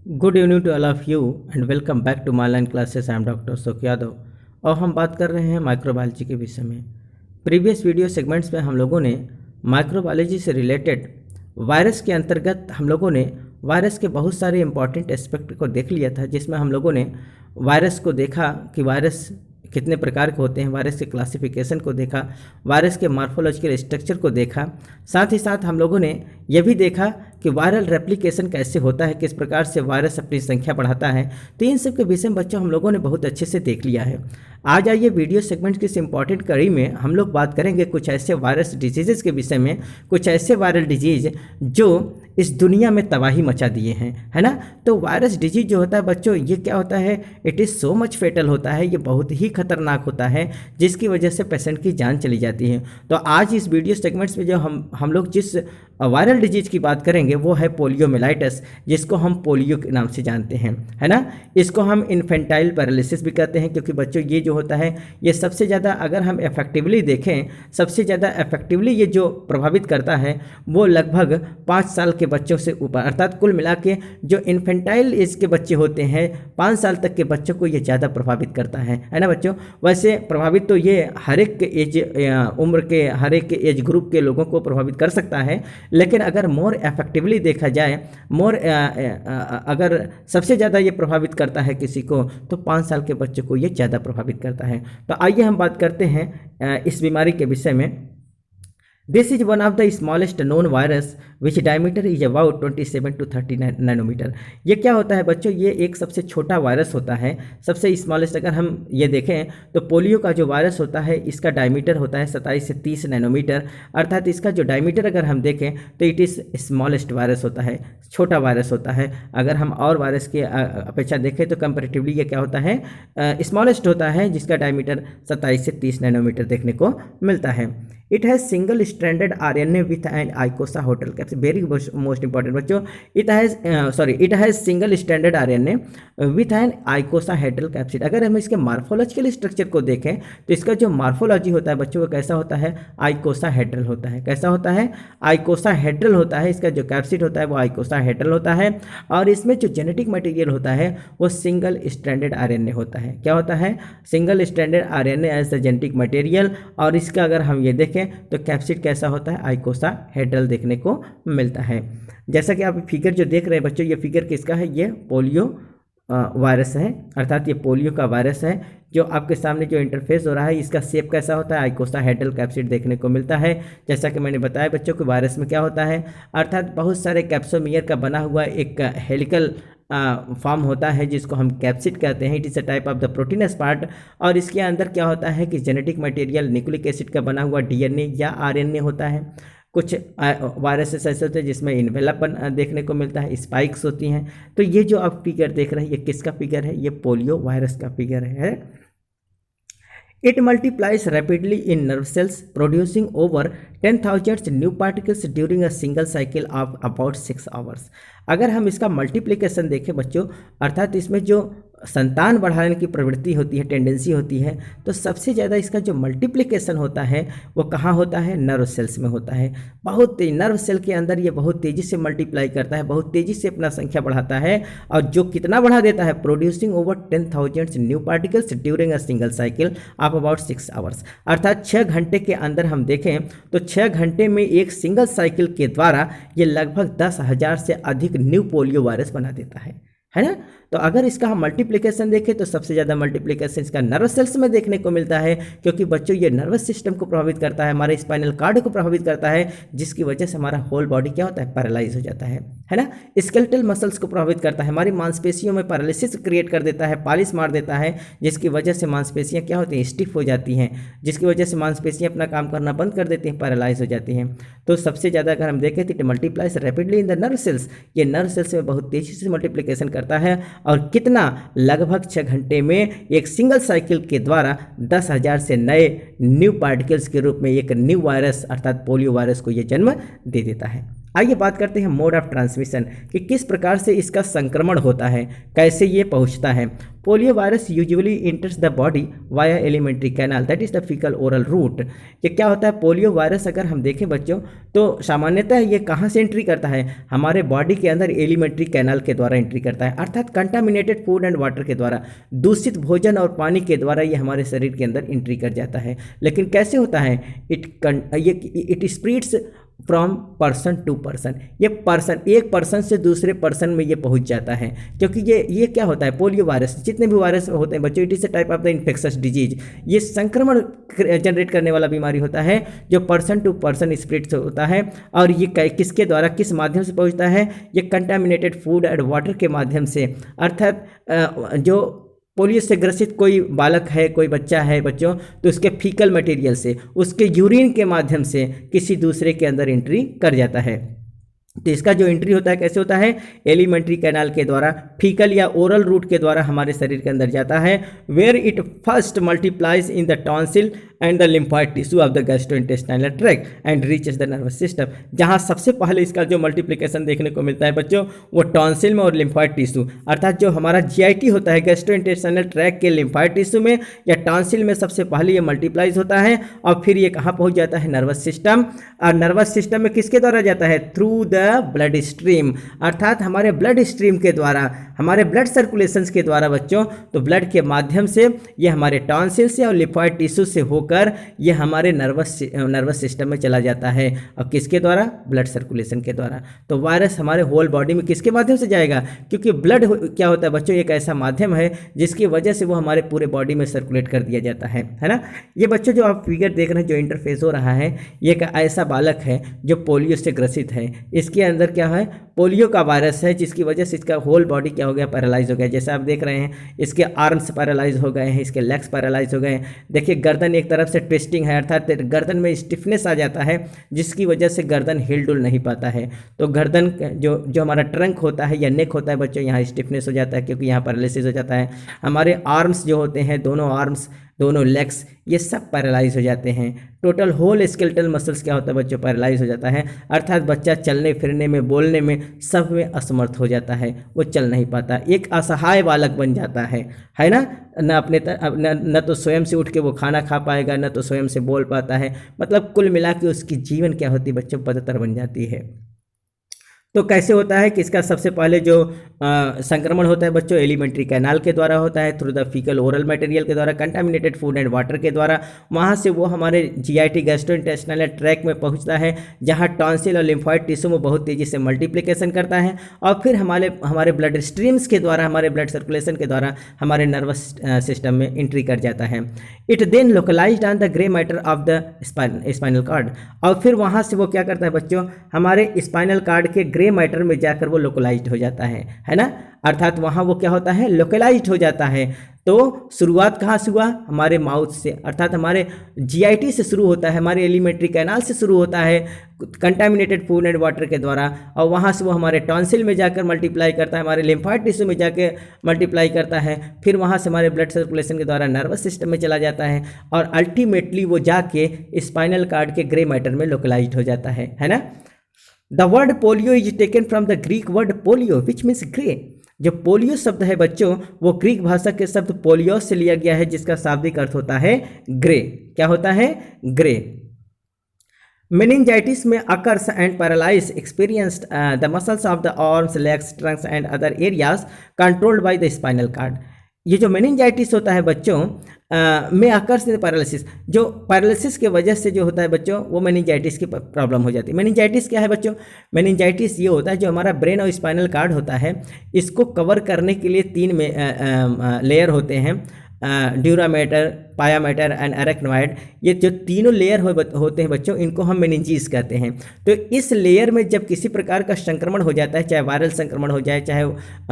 Good evening to all of you and welcome back to my online classes. I am doctor Ashok Yadav और हम बात कर रहे हैं माइक्रोबायोलॉजी के विषय में। प्रीवियस वीडियो सेगमेंट्स में हम लोगों ने माइक्रोबायोलॉजी से रिलेटेड वायरस के अंतर्गत हम लोगों ने वायरस के बहुत सारे इंपॉर्टेंट एस्पेक्ट को देख लिया था, जिसमें हम लोगों ने वायरस को देखा कि वायरस कितने प्रकार के होते हैं, वायरस के क्लासिफिकेशन को देखा, वायरस के मॉर्फोलॉजिकल स्ट्रक्चर को देखा। साथ ही साथ हम लोगों ने यह भी देखा कि वायरल रेप्लिकेशन कैसे होता है, किस प्रकार से वायरस अपनी संख्या बढ़ाता है। तो इन सब के विषय में बच्चों हम लोगों ने बहुत अच्छे से देख लिया है। आज आइए वीडियो सेगमेंट की इस इंपॉर्टेंट कड़ी में हम लोग बात करेंगे कुछ ऐसे वायरस डिजीज़ के विषय में, कुछ ऐसे वायरल डिजीज़ जो इस दुनिया में तबाही मचा दिए हैं, है ना। तो वायरस डिजीज जो होता है बच्चों, ये क्या होता है, it is so much fatal होता है, ये बहुत ही खतरनाक होता है, जिसकी वजह से पेशेंट की जान चली जाती है। तो आज इस वीडियो सेगमेंट्स में जो हम लोग जिस वायरल डिजीज की बात करेंगे वो है पोलियोमिलाइटिस, जिसको हम पोलियो के नाम से जानते हैं, है ना। इसको हम इन्फेंटाइल पैरालिसिस भी कहते हैं, क्योंकि बच्चों ये जो होता है ये सबसे ज़्यादा, अगर हम इफेक्टिवली देखें, सबसे ज़्यादा इफेक्टिवली ये जो प्रभावित करता है वो लगभग 5 साल के बच्चों से ऊपर, अर्थात कुल मिला के जो इन्फेंटाइल एज के बच्चे होते हैं 5 साल तक के बच्चों को ये ज़्यादा प्रभावित करता है ना बच्चों। वैसे प्रभावित तो ये हर एक के एज उम्र के, हर एक के एज ग्रुप के लोगों को प्रभावित कर सकता है, लेकिन अगर मोर इफेक्टिवली देखा जाए, अगर सबसे ज़्यादा ये प्रभावित करता है किसी को, तो 5 साल के बच्चों को ये ज़्यादा प्रभावित करता है। तो आइए हम बात करते हैं इस बीमारी के विषय में। This is one of the smallest known virus which diameter is about 27 to 30 nanometre. ये क्या होता है बच्चों, ये एक सबसे छोटा वायरस होता है, सबसे स्मॉलेस्ट। अगर हम ये देखें तो पोलियो का जो वायरस होता है इसका डायमीटर होता है 27 से 30 नैनोमीटर, अर्थात इसका जो डायमीटर अगर हम देखें तो इट इज़ स्मॉलेस्ट वायरस होता है, छोटा वायरस होता है। अगर हम और वायरस की अपेक्षा देखें तो कंपेरेटिवली ये क्या होता है, स्मॉलेस्ट होता है, जिसका डायमीटर 27 से 30 नैनोमीटर देखने को मिलता है। It has single stranded RNA with an icosahedral capsid, very most important बच्चों। It has single stranded RNA with an icosahedral capsid. अगर हम इसके मार्फोलॉजिकल स्ट्रक्चर को देखें तो इसका जो मार्फोलॉजी होता है बच्चों वो कैसा होता है, आइकोसा हेड्रल होता है। कैसा होता है, आइकोसा हेड्रल होता है। इसका जो कैप्सिड होता है वो आइकोसा हेड्रल होता है, और इसमें जो जेनेटिक मटेरियल होता है वो सिंगल स्ट्रैंडेड आरएनए होता है। क्या होता है, single stranded RNA as the genetic material. और इसका अगर हम ये देखें तो कैप्सिड कैसा होता है, आइकोसा हेड्रल देखने को मिलता है। जैसा कि आप फिगर जो देख रहे हैं बच्चों, ये फिगर किसका है, ये पोलियो वायरस है, अर्थात ये पोलियो का वायरस है। जो आपके सामने जो इंटरफेस हो रहा है इसका शेप कैसा होता है, आइकोसा हेड्रल कैप्सिड देखने को मिलता है। जैसा कि मैंने बताया बच्चों को वायरस में क्या होता है, अर्थात बहुत सारे कैप्सोमियर का बना हुआ एक हेलिकल फॉर्म होता है जिसको हम कैप्सिड कहते हैं। It is a type of the proteins part. और इसके अंदर क्या होता है कि जेनेटिक मटेरियल न्यूक्लिक एसिड का बना हुआ डीएनए या आरएनए होता है। कुछ वायरसेस ऐसे होते हैं जिसमें इन्वेलपन देखने को मिलता है, स्पाइक्स होती हैं। तो ये जो आप फिगर देख रहे हैं ये किसका फिगर है, ये पोलियो वायरस का फिगर है। It multiplies rapidly in nerve cells, producing over 10,000 new particles during a single cycle of about 6 hours। अगर हम इसका मल्टीप्लिकेशन देखें बच्चों, अर्थात इसमें जो संतान बढ़ाने की प्रवृत्ति होती है, टेंडेंसी होती है, तो सबसे ज़्यादा इसका जो मल्टीप्लिकेशन होता है वो कहाँ होता है, नर्व सेल्स में होता है। बहुत तेज नर्व सेल के अंदर ये बहुत तेज़ी से मल्टीप्लाई करता है, बहुत तेज़ी से अपना संख्या बढ़ाता है। और जो कितना बढ़ा देता है, producing over 10,000 new particles during a single cycle of about 6 hours. अर्थात 6 घंटे के अंदर हम देखें तो 6 घंटे में एक सिंगल साइकिल के द्वारा ये लगभग 10,000 से अधिक न्यू पोलियो वायरस बना देता है ना। तो अगर इसका हम मल्टीप्लिकेशन देखें तो सबसे ज़्यादा मल्टीप्लिकेशन इसका नर्व सेल्स में देखने को मिलता है, क्योंकि बच्चों ये नर्वस सिस्टम को प्रभावित करता है, हमारे स्पाइनल कार्ड को प्रभावित करता है, जिसकी वजह से हमारा होल बॉडी क्या होता है, पैरालाइज हो जाता है ना। स्केलेटल मसल्स को प्रभावित करता है, हमारी मांसपेशियों में पैरालिसिस क्रिएट कर देता है, पालिश मार देता है, जिसकी वजह से मांसपेशियाँ क्या होती हैं, स्टिफ हो जाती हैं, जिसकी वजह से मांसपेशियाँ अपना काम करना बंद कर देती हैं, पैरालाइज हो जाती हैं। तो सबसे ज़्यादा अगर हम देखें तो it multiplies rapidly in the nerve cells. ये नर्व सेल्स में बहुत तेज़ी से मल्टीप्लिकेशन करता है, और कितना, लगभग 6 घंटे में एक सिंगल साइकिल के द्वारा 10,000 से नए न्यू पार्टिकल्स के रूप में एक न्यू वायरस अर्थात पोलियो वायरस को ये जन्म दे देता है। आइए बात करते हैं मोड ऑफ ट्रांसमिशन कि किस प्रकार से इसका संक्रमण होता है, कैसे ये पहुंचता है। Polio virus usually इंटर्स the body via alimentary canal, that is the faecal oral route. ये क्या होता है, पोलियो वायरस अगर हम देखें बच्चों तो सामान्यतः ये कहाँ से एंट्री करता है, हमारे बॉडी के अंदर एलिमेंट्री कैनाल के द्वारा एंट्री करता है, अर्थात कंटामिनेटेड फूड एंड वाटर के द्वारा, दूषित भोजन और पानी के द्वारा ये हमारे शरीर के अंदर एंट्री कर जाता है। लेकिन कैसे होता है, it spreads from person to person, ये पर्सन एक पर्सन से दूसरे पर्सन में ये पहुंच जाता है। क्योंकि ये क्या होता है, पोलियो वायरस, जितने भी वायरस होते हैं बच्चों, it is a type of the infectious disease, ये संक्रमण जनरेट करने वाला बीमारी होता है जो पर्सन टू पर्सन स्प्रेड होता है। और ये किसके द्वारा, किस माध्यम से पहुंचता है, ये कंटामिनेटेड फूड एंड वाटर के माध्यम से, अर्थात जो पोलियो से ग्रसित कोई बालक है, कोई बच्चा है बच्चों, तो उसके फीकल मटेरियल से, उसके यूरिन के माध्यम से किसी दूसरे के अंदर एंट्री कर जाता है। तो इसका जो एंट्री होता है कैसे होता है, एलिमेंट्री कैनाल के द्वारा, फीकल या ओरल रूट के द्वारा हमारे शरीर के अंदर जाता है। Where it first multiplies in the tonsil and the lymphoid tissue of the gastrointestinal tract and reaches the nervous system. जहाँ सबसे पहले इसका जो मल्टीप्लिकेशन देखने को मिलता है बच्चों, वो टॉन्सिल में और लिम्फॉइड टिश्यू, अर्थात जो हमारा जीआईटी होता है गैस्ट्रोइंटेस्टाइनल ट्रैक्ट के लिम्फॉइड टिश्यू में या टॉन्सिल में सबसे पहले ये मल्टीप्लाइज होता है और फिर ये कहाँ पहुँच जाता है, नर्वस सिस्टम। और नर्वस सिस्टम में किसके द्वारा जाता है, थ्रू द ब्लड स्ट्रीम, अर्थात हमारे ब्लड स्ट्रीम के द्वारा, हमारे ब्लड सर्कुलेशंस के द्वारा बच्चों, तो ब्लड के माध्यम से ये हमारे टॉन्सिल से और लिम्फॉइड टिश्यू से होकर ये हमारे नर्वस सिस्टम में चला जाता है। और किसके द्वारा, ब्लड सर्कुलेशन के द्वारा। तो वायरस हमारे होल बॉडी में किसके माध्यम से जाएगा, क्योंकि ब्लड क्या होता है बच्चों, एक ऐसा माध्यम है जिसकी वजह से वो हमारे पूरे बॉडी में सर्कुलेट कर दिया जाता है ना। ये बच्चों जो आप फिगर देख रहे हैं, जो इंटरफेस हो रहा है, ये एक ऐसा बालक है जो पोलियो से ग्रसित है। इसके अंदर क्या है, पोलियो का वायरस है, जिसकी वजह से इसका होल बॉडी क्या हो गया, पैरालाइज हो गया। जैसे आप देख रहे हैं इसके आर्म्स पैरालाइज हो गए हैं, इसके लेग्स पैरालाइज हो गए हैं। देखिए गर्दन एक तरफ से ट्विस्टिंग है, अर्थात गर्दन में स्टिफनेस आ जाता है, जिसकी वजह से गर्दन हिल डुल नहीं पाता है। तो गर्दन जो हमारा ट्रंक होता है या नेक होता है बच्चों, यहाँ स्टिफनेस हो जाता है क्योंकि यहाँ पैरालिसिस हो जाता है। हमारे आर्म्स जो होते हैं, दोनों आर्म्स, दोनों लेग्स, ये सब पैरालाइज हो जाते हैं। टोटल होल स्केलेटल मसल्स क्या होता है बच्चों, पैरालाइज हो जाता है, अर्थात बच्चा चलने फिरने में, बोलने में, सब में असमर्थ हो जाता है, वो चल नहीं पाता, एक असहाय बालक बन जाता है ना। न तो स्वयं से उठ के वो खाना खा पाएगा, न तो स्वयं से बोल पाता है, मतलब कुल मिला के उसकी जीवन क्या होती है बच्चों, बदतर बन जाती है। तो कैसे होता है कि इसका सबसे पहले जो संक्रमण होता है बच्चों, एलिमेंट्री कैनाल के द्वारा होता है, through the faecal oral material के द्वारा, कंटामिनेटेड फूड एंड वाटर के द्वारा। वहाँ से वो हमारे जीआईटी गैस्ट्रोइंटेस्टाइनल ट्रैक्ट में पहुँचता है, जहाँ टॉन्सिल और लिम्फॉइड टिश्यू में बहुत तेज़ी से मल्टीप्लिकेशन करता है और फिर हमारे ब्लड स्ट्रीम्स के द्वारा, हमारे ब्लड सर्कुलेशन के द्वारा हमारे नर्वस सिस्टम में एंट्री कर जाता है। It then localised on the grey matter of the spinal cord, और फिर वहाँ से वो क्या करता है बच्चों, हमारे स्पाइनल कार्ड के ग्रे मैटर में जाकर वो लोकलाइज्ड हो जाता है ना, अर्थात वहाँ वो क्या होता है, लोकलाइज्ड हो जाता है। तो शुरुआत कहाँ से हुआ, हमारे माउथ से, अर्थात हमारे जीआईटी से शुरू होता है, हमारे एलिमेंट्री कैनाल से शुरू होता है कंटामिनेटेड फूड एंड वाटर के द्वारा, और वहाँ से वो हमारे टॉन्सिल में जाकर मल्टीप्लाई करता है, हमारे लिम्फॉइड टिश्यू में जाकर मल्टीप्लाई करता है, फिर वहाँ से हमारे ब्लड सर्कुलेशन के द्वारा नर्वस सिस्टम में चला जाता है, और अल्टीमेटली वो जाके स्पाइनल कार्ड के ग्रे मैटर में लोकलाइज्ड हो जाता है ना। The word polio is taken from the Greek word polio which means grey. जो पोलियो शब्द है बच्चों, वो ग्रीक भाषा के शब्द पोलियोस से लिया गया है, जिसका शाब्दिक अर्थ होता है ग्रे। क्या होता है, ग्रे। मेनिंजाइटिस में occurs and paralyse experienced the muscles of the arms, legs, Trunks and other areas controlled by the spinal card. ये जो मेनिंजाइटिस होता है बच्चों में अकर्स पैरालिसिस, जो पैरालिसिस के वजह से जो होता है बच्चों, वो मेनिंजाइटिस की प्रॉब्लम हो जाती है। मेनिंजाइटिस क्या है बच्चों, मेनिंजाइटिस ये होता है जो हमारा ब्रेन और स्पाइनल कार्ड होता है, इसको कवर करने के लिए 3 लेयर होते हैं, ड्यूरामेटर, पायामेटर एंड अरेक्नोइड। ये जो तीनों लेयर होते हैं बच्चों, इनको हम मेनिंजीज कहते हैं। तो इस लेयर में जब किसी प्रकार का संक्रमण हो जाता है, चाहे वायरल संक्रमण हो जाए, चाहे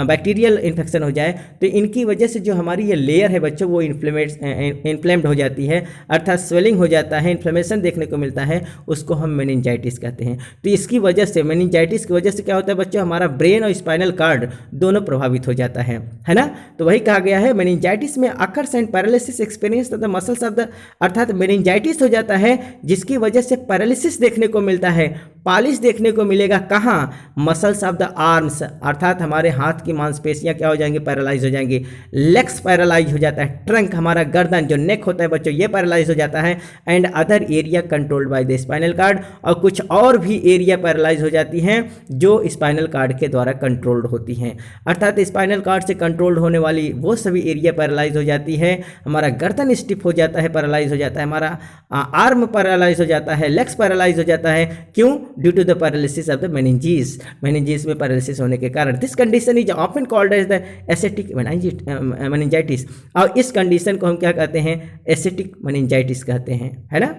बैक्टीरियल इन्फेक्शन हो जाए, तो इनकी वजह से जो हमारी ये लेयर है बच्चों, वो इन्फ्लेम्ड हो जाती है, अर्थात स्वेलिंग हो जाता है, इन्फ्लेमेशन देखने को मिलता है, उसको हम मेनिंजाइटिस कहते हैं। तो इसकी वजह से, मेनिंजाइटिस की वजह से क्या होता है बच्चों, हमारा ब्रेन और स्पाइनल कार्ड दोनों प्रभावित हो जाता है ना। तो वही कहा गया है, मेनिंजाइटिस में occurs and paralysis experience the muscles of the, अर्थात मेनिंजाइटिस हो जाता है जिसकी वजह से पैरालिसिस देखने को मिलता है, पालिश देखने को मिलेगा कहाँ, मसल्स ऑफ द आर्म्स, अर्थात हमारे हाथ की मांसपेशियां क्या हो जाएंगी, पैरालाइज हो जाएंगी। लेग्स पैरालाइज हो जाता है, ट्रंक हमारा गर्दन जो नेक होता है बच्चों ये पैरालाइज हो जाता है। And other area controlled by the spinal cord, और कुछ और भी एरिया पैरालाइज हो जाती हैं जो स्पाइनल कार्ड के द्वारा कंट्रोल्ड होती हैं। अर्थात स्पाइनल कार्ड से कंट्रोल्ड होने वाली वो सभी एरिया पैरालाइज हो जाती है। हमारा गर्दन स्टिफ हो जाता है, पैरालाइज हो जाता है, हमारा आर्म पैरालाइज हो जाता है, लेग्स पैरालाइज हो जाता है। क्यों? Due to the paralysis of the meninges, meninges में पैरालिसिस होने के कारण। This condition is often called as the aseptic meningitis, और इस कंडीशन को हम क्या कहते हैं, एसेटिक मेनिंजाइटिस कहते हैं, है ना।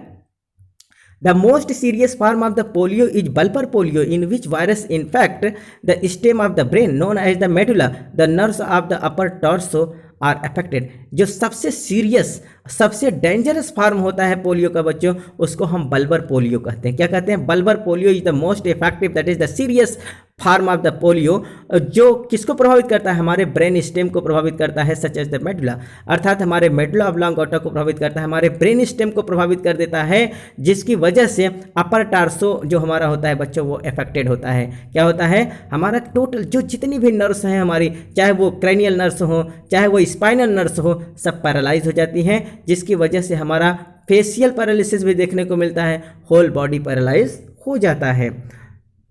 The most serious form of the polio is bulbar polio, in which virus infect the stem of the brain known as the medulla. The nerves of the upper torso are affected. जो सबसे serious, सबसे dangerous form होता है polio का बच्चों, उसको हम bulbar polio कहते हैं। क्या कहते हैं? Bulbar polio is the most effective, that is the serious form of the polio, जो किसको प्रभावित करता है, हमारे ब्रेन स्टेम को प्रभावित करता है, सच एज द मेडुला, अर्थात हमारे मेडुला ऑब्लांगेटा को प्रभावित करता है, हमारे ब्रेन स्टेम को प्रभावित कर देता है, जिसकी वजह से अपर टार्सो जो हमारा होता है बच्चों वो अफेक्टेड होता है। क्या होता है? हमारा टोटल जो जितनी भी नर्व्स हैं हमारी, चाहे वो क्रैनियल नर्व्स हो, चाहे वो स्पाइनल नर्व्स हो, सब पैरालाइज हो जाती हैं, जिसकी वजह से हमारा फेशियल पैरालिसिस भी देखने को मिलता है, होल बॉडी पैरालाइज हो जाता है।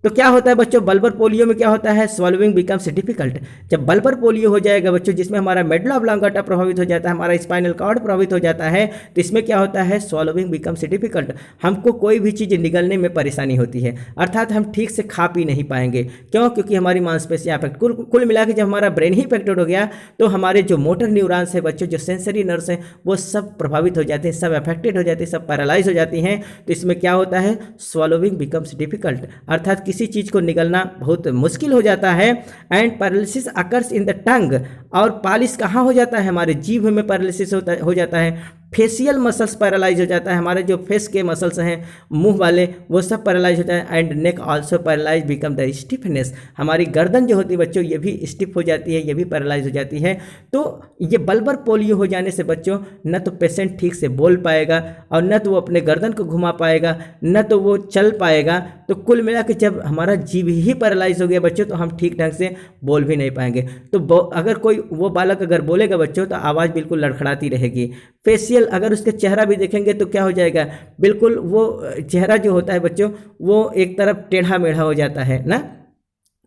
तो क्या होता है बच्चों, बल्बर पोलियो में क्या होता है, स्वॉलोइंग बिकम्स डिफिकल्ट। जब बल्बर पोलियो हो जाएगा बच्चों, जिसमें हमारा मेडुला ऑब्लांगेटा प्रभावित हो जाता है, हमारा स्पाइनल कॉर्ड प्रभावित हो जाता है, तो इसमें क्या होता है, स्वॉलोइंग बिकम्स डिफिकल्ट, हमको कोई भी चीज़ निगलने में परेशानी होती है, अर्थात हम ठीक से खा पी नहीं पाएंगे। क्यों? क्योंकि हमारी मांसपेशियां अफेक्ट, कुल मिला के जब हमारा ब्रेन ही इफेक्टेड हो गया तो हमारे जो मोटर न्यूरॉन्स है बच्चों, जो सेंसरी नर्व्स हैं, वो सब प्रभावित हो जाते हैं, सब अफेक्टेड हो जाते हैं, सब पैरालाइज हो जाती हैं। तो इसमें क्या होता है, स्वॉलोइंग बिकम्स डिफिकल्ट, अर्थात किसी चीज़ को निगलना बहुत मुश्किल हो जाता है। And paralysis occurs in the tongue, और पालिश कहाँ हो जाता है, हमारे जीभ में पैरालिसिस हो जाता है। फेशियल मसल्स पैरालाइज हो जाता है, हमारे जो फेस के मसल्स हैं मुंह वाले वो सब पैरालाइज हो जाए। And neck also paralyse become the stiffness, हमारी गर्दन जो होती है बच्चों ये भी स्टिफ हो जाती है, ये भी पैरालाइज हो जाती है। तो ये बल्बर पोलियो हो जाने से बच्चों न तो पेशेंट ठीक से बोल पाएगा, और न तो वो अपने गर्दन को घुमा पाएगा, न तो वो चल पाएगा। तो कुल मिला के जब हमारा जीभ ही पैरालाइज हो गया बच्चों, तो हम ठीक ढंग से बोल भी नहीं पाएंगे। तो अगर कोई वो बालक अगर बोलेगा बच्चों, तो आवाज़ बिल्कुल लड़खड़ाती रहेगी। फेशियल अगर उसके चेहरा भी देखेंगे तो क्या हो जाएगा, बिल्कुल वो चेहरा जो होता है बच्चों वो एक तरफ टेढ़ा मेढ़ा हो जाता है ना,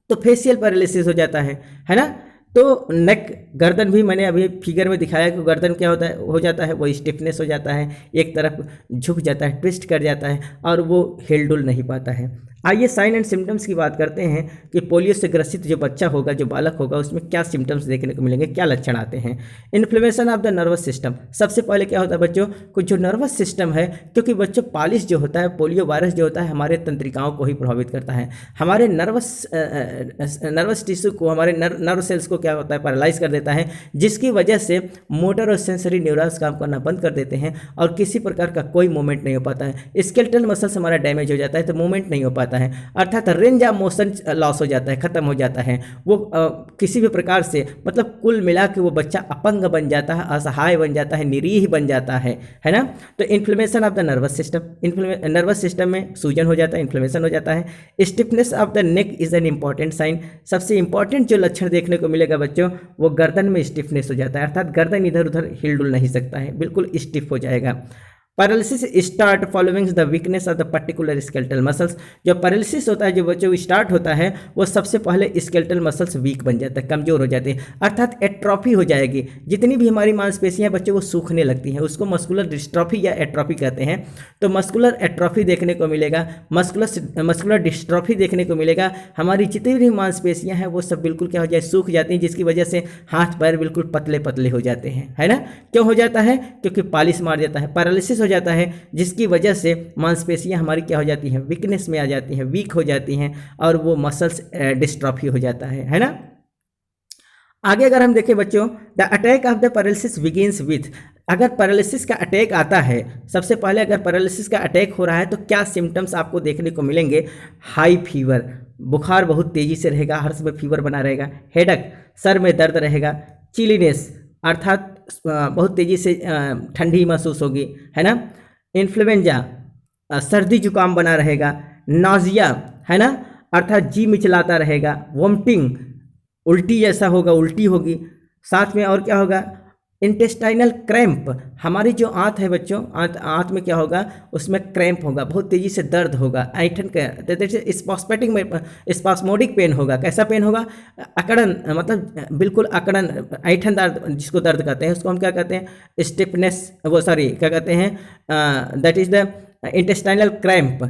तो फेशियल पैरालिसिस हो जाता है ना। तो नेक, गर्दन भी मैंने अभी फिगर में दिखाया कि गर्दन क्या होता है, हो जाता है वो स्टिफनेस हो जाता है, एक तरफ झुक जाता है, ट्विस्ट कर जाता है, और वो हिल डुल नहीं पाता है। आइए साइन एंड सिम्टम्स की बात करते हैं कि पोलियो से ग्रसित जो बच्चा होगा, जो बालक होगा, उसमें क्या सिम्टम्स देखने को मिलेंगे, क्या लक्षण आते हैं। Inflammation of the nervous system, सबसे पहले क्या होता है बच्चों, कुछ जो नर्वस सिस्टम है, क्योंकि बच्चों पालिश जो होता है, पोलियो वायरस जो होता है हमारे तंत्रिकाओं को ही प्रभावित करता है, हमारे नर्वस टिश्यू को, हमारे नर्व सेल्स को क्या होता है, पैरालाइज कर देता है, जिसकी वजह से मोटर और सेंसरी न्यूरॉन्स काम करना बंद कर देते हैं, और किसी प्रकार का कोई मूवमेंट नहीं हो पाता है। स्केलेटल मसल्स हमारा डैमेज हो जाता है, तो मूवमेंट नहीं हो पाता है, अर्थात रेंज ऑफ मोशन लॉस हो जाता है, खत्म हो जाता है। वो किसी भी प्रकार से, मतलब कुल मिला के वो बच्चा अपंग बन जाता है, असहाय बन जाता है, निरीह बन जाता है ना। तो inflammation of the nervous system, nervous system में सूजन हो जाता है, इन्फ्लेमेशन हो जाता है। Stiffness of the neck is an important sign, सबसे इंपॉर्टेंट जो लक्षण देखने को मिलेगा बच्चों, वो गर्दन में स्टिफनेस हो जाता है, अर्थात गर्दन इधर उधर हिल डुल नहीं सकता है, बिल्कुल स्टिफ हो जाएगा। Paralysis start following the weakness of the particular skeletal muscles, जो पैरालिसिस होता है, जो बच्चों स्टार्ट होता है, वो सबसे पहले स्केलेटल मसल्स वीक बन जाता है, कमजोर हो जाते हैं, अर्थात एट्रॉफी हो जाएगी। जितनी भी हमारी मांसपेशियां बच्चों वो सूखने लगती हैं, उसको मस्कुलर डिस्ट्रॉफी या एट्रॉफी कहते हैं। तो मस्कुलर एट्रॉफी देखने को मिलेगा, मस्कुलर डिस्ट्रॉफी देखने को मिलेगा। हमारी जितनी भी मांसपेशियां हैं वो सब बिल्कुल क्या हो जाए, सूख जाती हैं, जिसकी वजह से हाथ पैर बिल्कुल पतले पतले हो जाते हैं, है ना। क्यों हो जाता है? क्योंकि पालिश मार जाता है, पैरालिसिस हो जाता है, जिसकी वजह से मांसपेशियां हमारी क्या हो जाती हैं, वीकनेस में आ जाती हैं, वीक हो जाती हैं, और वो मसल्स डिस्ट्रॉफी हो जाता है ना। आगे अगर हम देखें बच्चों, the attack of the paralysis begins with, अगर पैरालिसिस का अटैक आता है, सबसे पहले अगर पैरालिसिस का अटैक हो रहा है तो क्या सिम्टम्स आपको देखने को मिलेंगे। हाई फीवर, बुखार बहुत तेजी से रहेगा, हर समय फीवर बना रहेगा। हेडक, सर में दर्द रहेगा। चिलीनेस, अर्थात बहुत तेजी से ठंडी महसूस होगी, है ना। इन्फ्लुएंजा, सर्दी जुकाम बना रहेगा। नाजिया, है ना, अर्थात जी मिचलाता रहेगा, वोमिटिंग, उल्टी जैसा होगा, उल्टी होगी, साथ में और क्या होगा, इंटेस्टाइनल क्रैम्प, हमारी जो आंत है बच्चों, आंत में क्या होगा, उसमें क्रैम्प होगा, बहुत तेजी से दर्द होगा, ऐठन का स्पास्मेटिक में स्पास्मोडिक पेन होगा। कैसा पेन होगा, अकड़न, मतलब बिल्कुल अकड़न, ऐठन दर्द, जिसको दर्द कहते हैं उसको हम क्या कहते हैं, स्टिफनेस, वो सॉरी क्या कहते हैं, that is the intestinal cramp,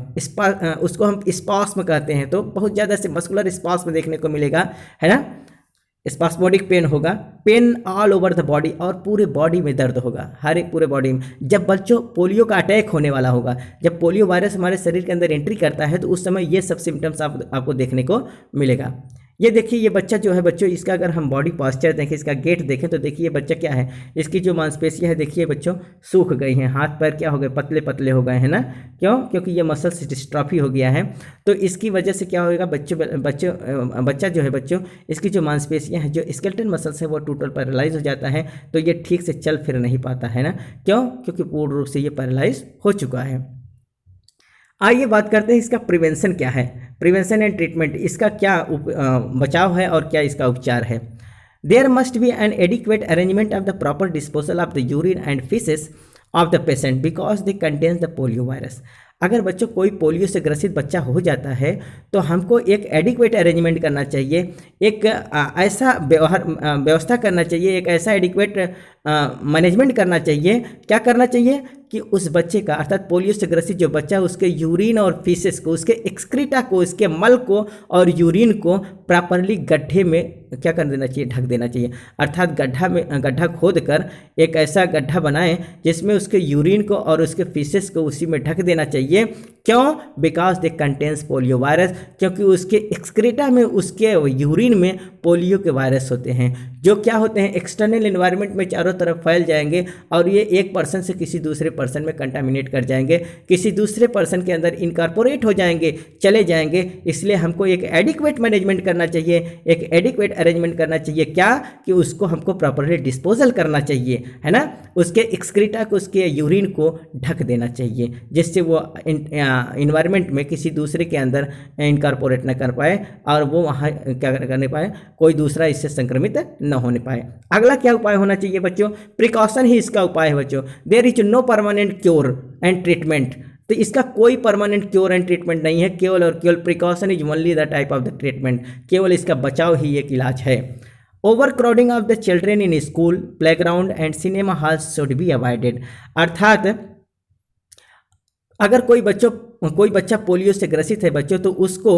उसको हम स्पास्म कहते हैं। तो बहुत ज़्यादा से मस्कुलर स्पास्म देखने को मिलेगा, है ना, स्पास्मोडिक पेन होगा, pain all over the body, और पूरे बॉडी में दर्द होगा, हर एक पूरे बॉडी में। जब बच्चों पोलियो का अटैक होने वाला होगा, जब पोलियो वायरस हमारे शरीर के अंदर एंट्री करता है, तो उस समय ये सब सिम्टम्स आपको देखने को मिलेगा। ये देखिए, ये बच्चा जो है बच्चों, इसका अगर हम बॉडी पॉस्चर देखें, इसका गेट देखें, तो देखिए ये बच्चा क्या है, इसकी जो मांसपेशियां है देखिए बच्चों सूख गई हैं, हाथ पैर क्या हो गए, पतले पतले हो गए हैं ना, क्यों, क्योंकि ये मसल्स डिस्ट्रॉफी हो गया है। तो इसकी वजह से क्या होगा, बच्चा जो है बच्चों, इसकी जो मांसपेशियां हैं, जो स्केलेटल मसल्स है, वो टोटल पैरालाइज हो जाता है, तो ये ठीक से चल फिर नहीं पाता है ना, क्यों, क्योंकि पूर्ण रूप से ये पैरालाइज हो चुका है। आइए बात करते हैं इसका प्रिवेंशन क्या है, प्रिवेंशन एंड ट्रीटमेंट, इसका क्या बचाव है और क्या इसका उपचार है। There must be an adequate arrangement of the proper disposal of the urine and faeces of the patient because they contains the polio virus. अगर बच्चों कोई पोलियो से ग्रसित बच्चा हो जाता है, तो हमको एक एडिक्वेट अरेंजमेंट करना चाहिए, एक ऐसा व्यवस्था करना चाहिए, एक ऐसा एडिक्वेट मैनेजमेंट करना चाहिए। क्या करना चाहिए कि उस बच्चे का, अर्थात पोलियो से ग्रसित जो बच्चा, उसके यूरिन और फीसेस को, उसके एक्सक्रीटा को, उसके मल को और यूरिन को प्रॉपरली गड्ढे में क्या कर देना चाहिए, ढक देना चाहिए। अर्थात गड्ढा खोद कर एक ऐसा गड्ढा बनाएं जिसमें उसके यूरिन को और उसके फीसेस को उसी में ढक देना चाहिए। क्यों, because they contains polio virus, क्योंकि उसके एक्सक्रीटा में, उसके यूरिन में पोलियो के वायरस होते हैं, जो क्या होते हैं, एक्सटर्नल इन्वायरमेंट में चारों तरफ फैल जाएंगे और ये एक पर्सन से किसी दूसरे पर्सन में कंटामिनेट कर जाएंगे, किसी दूसरे पर्सन के अंदर इनकॉर्पोरेट हो जाएंगे, चले जाएंगे। इसलिए हमको एक एडिक्वेट मैनेजमेंट करना चाहिए, एक एडिक्वेट अरेंजमेंट करना चाहिए। क्या, कि उसको हमको प्रॉपरली डिस्पोजल करना चाहिए, है ना, उसके एक्सक्रीटा को, उसके यूरिन को ढक देना चाहिए, जिससे वो इन्वायरमेंट में किसी दूसरे के अंदर इनकॉर्पोरेट न कर पाए और वो वहाँ क्या करने पाए, कोई दूसरा इससे संक्रमित न होने पाए। अगला क्या उपाय होना चाहिए बच्चों, प्रिकॉशन ही इसका उपाय है बच्चों। There is no permanent cure and treatment, तो इसका कोई परमानेंट क्योर एंड ट्रीटमेंट नहीं है, केवल और केवल precaution is only the type of the treatment, केवल इसका बचाव ही एक इलाज है। Over crowding of the children in school, playground and cinema halls should be avoided. अर्थात अगर कोई बच्चा पोलियो से ग्रसित है बच्चों, तो उसको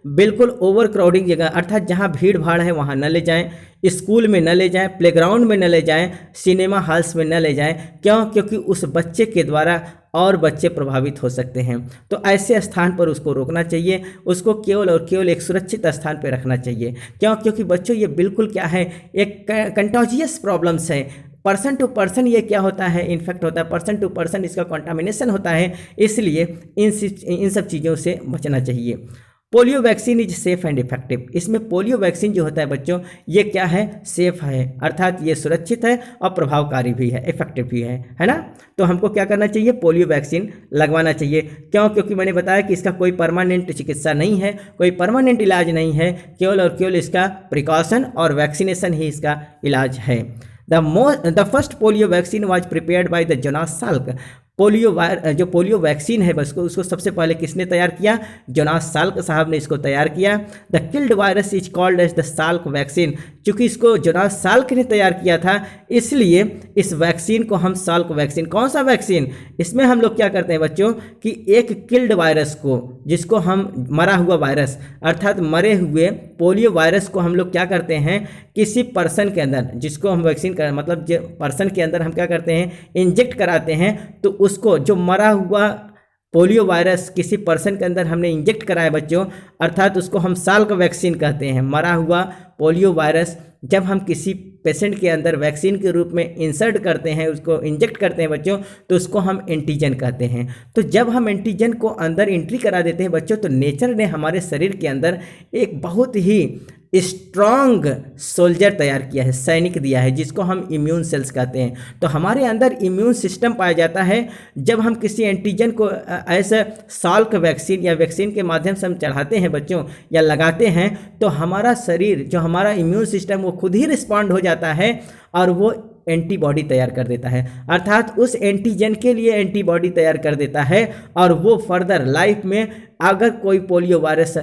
बिल्कुल ओवर क्राउडिंग जगह, अर्थात जहाँ भीड़ भाड़ है वहाँ न ले जाएं, स्कूल में न ले जाएं, प्लेग्राउंड में न ले जाएं, सिनेमा हॉल्स में न ले जाएं। क्यों, क्योंकि उस बच्चे के द्वारा और बच्चे प्रभावित हो सकते हैं। तो ऐसे स्थान पर उसको रोकना चाहिए, उसको केवल और केवल एक सुरक्षित स्थान पर रखना चाहिए। क्यों, क्योंकि बच्चों ये बिल्कुल क्या है, एक कंटाजियस प्रॉब्लम्स है, पर्सन टू पर्सन ये क्या होता है, इन्फेक्ट होता है, पर्सन टू पर्सन इसका कंटामिनेशन होता है, इसलिए इन सब चीज़ों से बचना चाहिए। Polio vaccine is safe and effective, इसमें पोलियो वैक्सीन जो होता है बच्चों, ये क्या है, सेफ है, अर्थात ये सुरक्षित है और प्रभावकारी भी है, इफेक्टिव भी है ना। तो हमको क्या करना चाहिए, पोलियो वैक्सीन लगवाना चाहिए। क्यों, क्योंकि मैंने बताया कि इसका कोई परमानेंट चिकित्सा नहीं है, कोई परमानेंट इलाज नहीं है, केवल और केवल इसका प्रिकॉशन और वैक्सीनेशन ही इसका इलाज है। The first polio vaccine was prepared by the Jonas Salk. जो पोलियो वैक्सीन है बस उसको सबसे पहले किसने तैयार किया, जोनास साल्क साहब ने इसको तैयार किया। The killed virus is called as the Salk vaccine, चूँकि इसको जोनास साल्क ने तैयार किया था, इसलिए इस वैक्सीन को हम साल्क वैक्सीन, कौन सा वैक्सीन, इसमें हम लोग क्या करते हैं बच्चों कि एक किल्ड वायरस को, जिसको हम मरा हुआ वायरस, अर्थात मरे हुए पोलियो वायरस को हम लोग क्या करते हैं, किसी पर्सन के अंदर, जिसको हम वैक्सीन कर मतलब जो पर्सन के अंदर हम क्या करते हैं, इंजेक्ट कराते हैं, तो उसको जो मरा हुआ पोलियो वायरस किसी पर्सन के अंदर हमने इंजेक्ट कराया बच्चों, अर्थात उसको हम साल्क वैक्सीन कहते हैं। मरा हुआ पोलियो वायरस जब हम किसी पेशेंट के अंदर वैक्सीन के रूप में इंसर्ट करते हैं, उसको इंजेक्ट करते हैं बच्चों, तो उसको हम एंटीजन कहते हैं। तो जब हम एंटीजन को अंदर एंट्री करा देते हैं बच्चों, तो नेचर ने हमारे शरीर के अंदर एक बहुत ही स्ट्रॉन्ग सोल्जर तैयार किया है, सैनिक दिया है, जिसको हम इम्यून सेल्स कहते हैं। तो हमारे अंदर इम्यून सिस्टम पाया जाता है जब हम किसी एंटीजन को ऐसे साल्क वैक्सीन या वैक्सीन के माध्यम से हम चढ़ाते हैं बच्चों या लगाते हैं, तो हमारा शरीर, जो हमारा इम्यून सिस्टम, वो खुद ही रिस्पॉन्ड हो जाता है और वो एंटीबॉडी तैयार कर देता है, अर्थात उस एंटीजन के लिए एंटीबॉडी तैयार कर देता है। और वो फर्दर लाइफ में अगर कोई पोलियो वायरस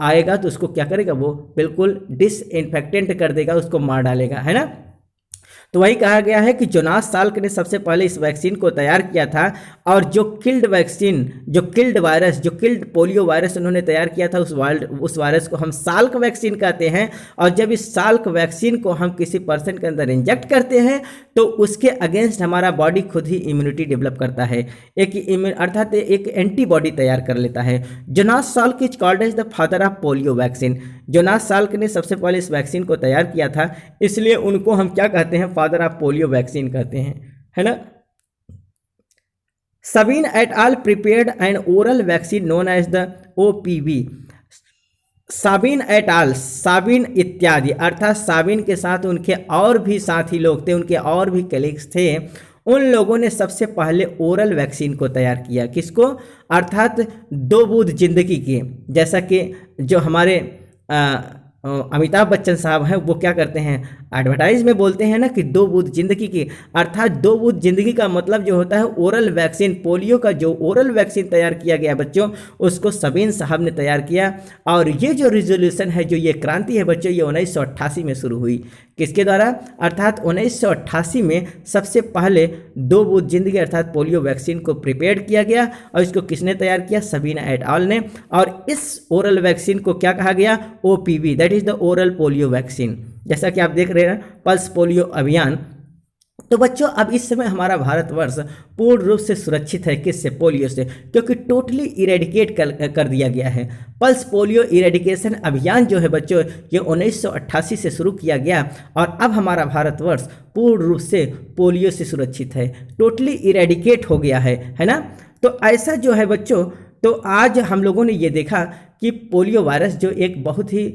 आएगा तो उसको क्या करेगा, वो बिल्कुल डिसइंफेक्टेंट कर देगा, उसको मार डालेगा, है ना। तो वही कहा गया है कि जोनास साल्क ने सबसे पहले इस वैक्सीन को तैयार किया था, और जो किल्ड वैक्सीन, जो किल्ड वायरस, जो किल्ड पोलियो वायरस उन्होंने तैयार किया था, उस वायरस को हम साल्क वैक्सीन कहते हैं। और जब इस साल्क वैक्सीन को हम किसी पर्सन के अंदर इंजेक्ट करते हैं तो उसके अगेंस्ट हमारा बॉडी खुद ही इम्यूनिटी डेवलप करता है, अर्थात एक एंटीबॉडी तैयार कर लेता है। Jonas Salk is called as the father of polio vaccine. Jonas Salk ने सबसे पहले इस वैक्सीन को तैयार किया था, इसलिए उनको हम क्या कहते हैं, फादर ऑफ पोलियो वैक्सीन कहते हैं, है ना। Sabin et al prepared an oral vaccine known as the OPV। Sabin et al, Sabin इत्यादि, अर्थात साबिन के साथ उनके और भी साथी लोग थे, उनके और भी कलीग्स थे, उन लोगों ने सबसे पहले ओरल वैक्सीन को तैयार किया। किसको, अर्थात 2 बूंद जिंदगी की, जैसा कि जो हमारे अमिताभ बच्चन साहब हैं वो क्या करते हैं, एडवर्टाइज में बोलते हैं ना कि 2 बूंद जिंदगी की, अर्थात 2 बूंद जिंदगी का मतलब जो होता है ओरल वैक्सीन, पोलियो का जो ओरल वैक्सीन तैयार किया गया बच्चों, उसको सबीन साहब ने तैयार किया। और ये जो रिजोल्यूशन है, जो ये क्रांति है बच्चों, ये 1988 में शुरू हुई। किसके द्वारा, अर्थात 1988 में सबसे पहले 2 बूंद जिंदगी अर्थात पोलियो वैक्सीन को प्रिपेयर किया गया। और इसको किसने तैयार किया, सबीना एट आल ने। और इस ओरल वैक्सीन को क्या कहा गया, OPV, that is the oral polio vaccine, जैसा कि आप देख रहे हैं पल्स पोलियो अभियान। तो बच्चों अब इस समय हमारा भारतवर्ष पूर्ण रूप से सुरक्षित है, किससे, पोलियो से, क्योंकि टोटली इरेडिकेट कर दिया गया है। पल्स पोलियो इरेडिकेशन अभियान जो है बच्चों, ये 1988 से शुरू किया गया, और अब हमारा भारतवर्ष पूर्ण रूप से पोलियो से सुरक्षित है, टोटली इरेडिकेट हो गया है ना। तो ऐसा जो है बच्चों, तो आज हम लोगों ने ये देखा कि पोलियो वायरस जो एक बहुत ही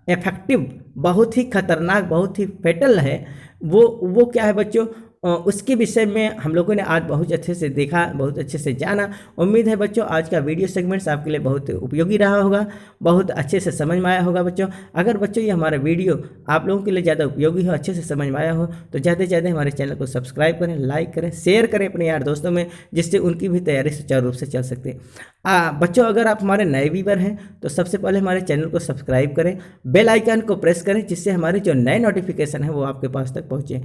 इफेक्टिव, बहुत ही खतरनाक, बहुत ही फेटल है, वो क्या है बच्चों, उसके विषय में हम लोगों ने आज बहुत अच्छे से देखा, बहुत अच्छे से जाना। उम्मीद है बच्चों आज का वीडियो सेगमेंट्स आपके लिए बहुत उपयोगी रहा होगा, बहुत अच्छे से समझ में आया होगा बच्चों। अगर बच्चों ये हमारा वीडियो आप लोगों के लिए ज़्यादा उपयोगी हो, अच्छे से समझ में आया हो, तो ज़्यादा से ज़्यादा हमारे चैनल को सब्सक्राइब करें, लाइक करें, शेयर करें अपने यार दोस्तों में, जिससे उनकी भी तैयारी सुचारू रूप से चल सकते। बच्चों अगर आप हमारे नए व्यूअर हैं तो सबसे पहले हमारे चैनल को सब्सक्राइब करें, बेल आइकन को प्रेस करें, जिससे हमारे जो नए नोटिफिकेशन है वो आपके पास तक पहुँचे।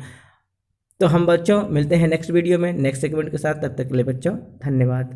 तो हम बच्चों मिलते हैं नेक्स्ट वीडियो में नेक्स्ट सेगमेंट के साथ, तब तक के लिए बच्चों धन्यवाद।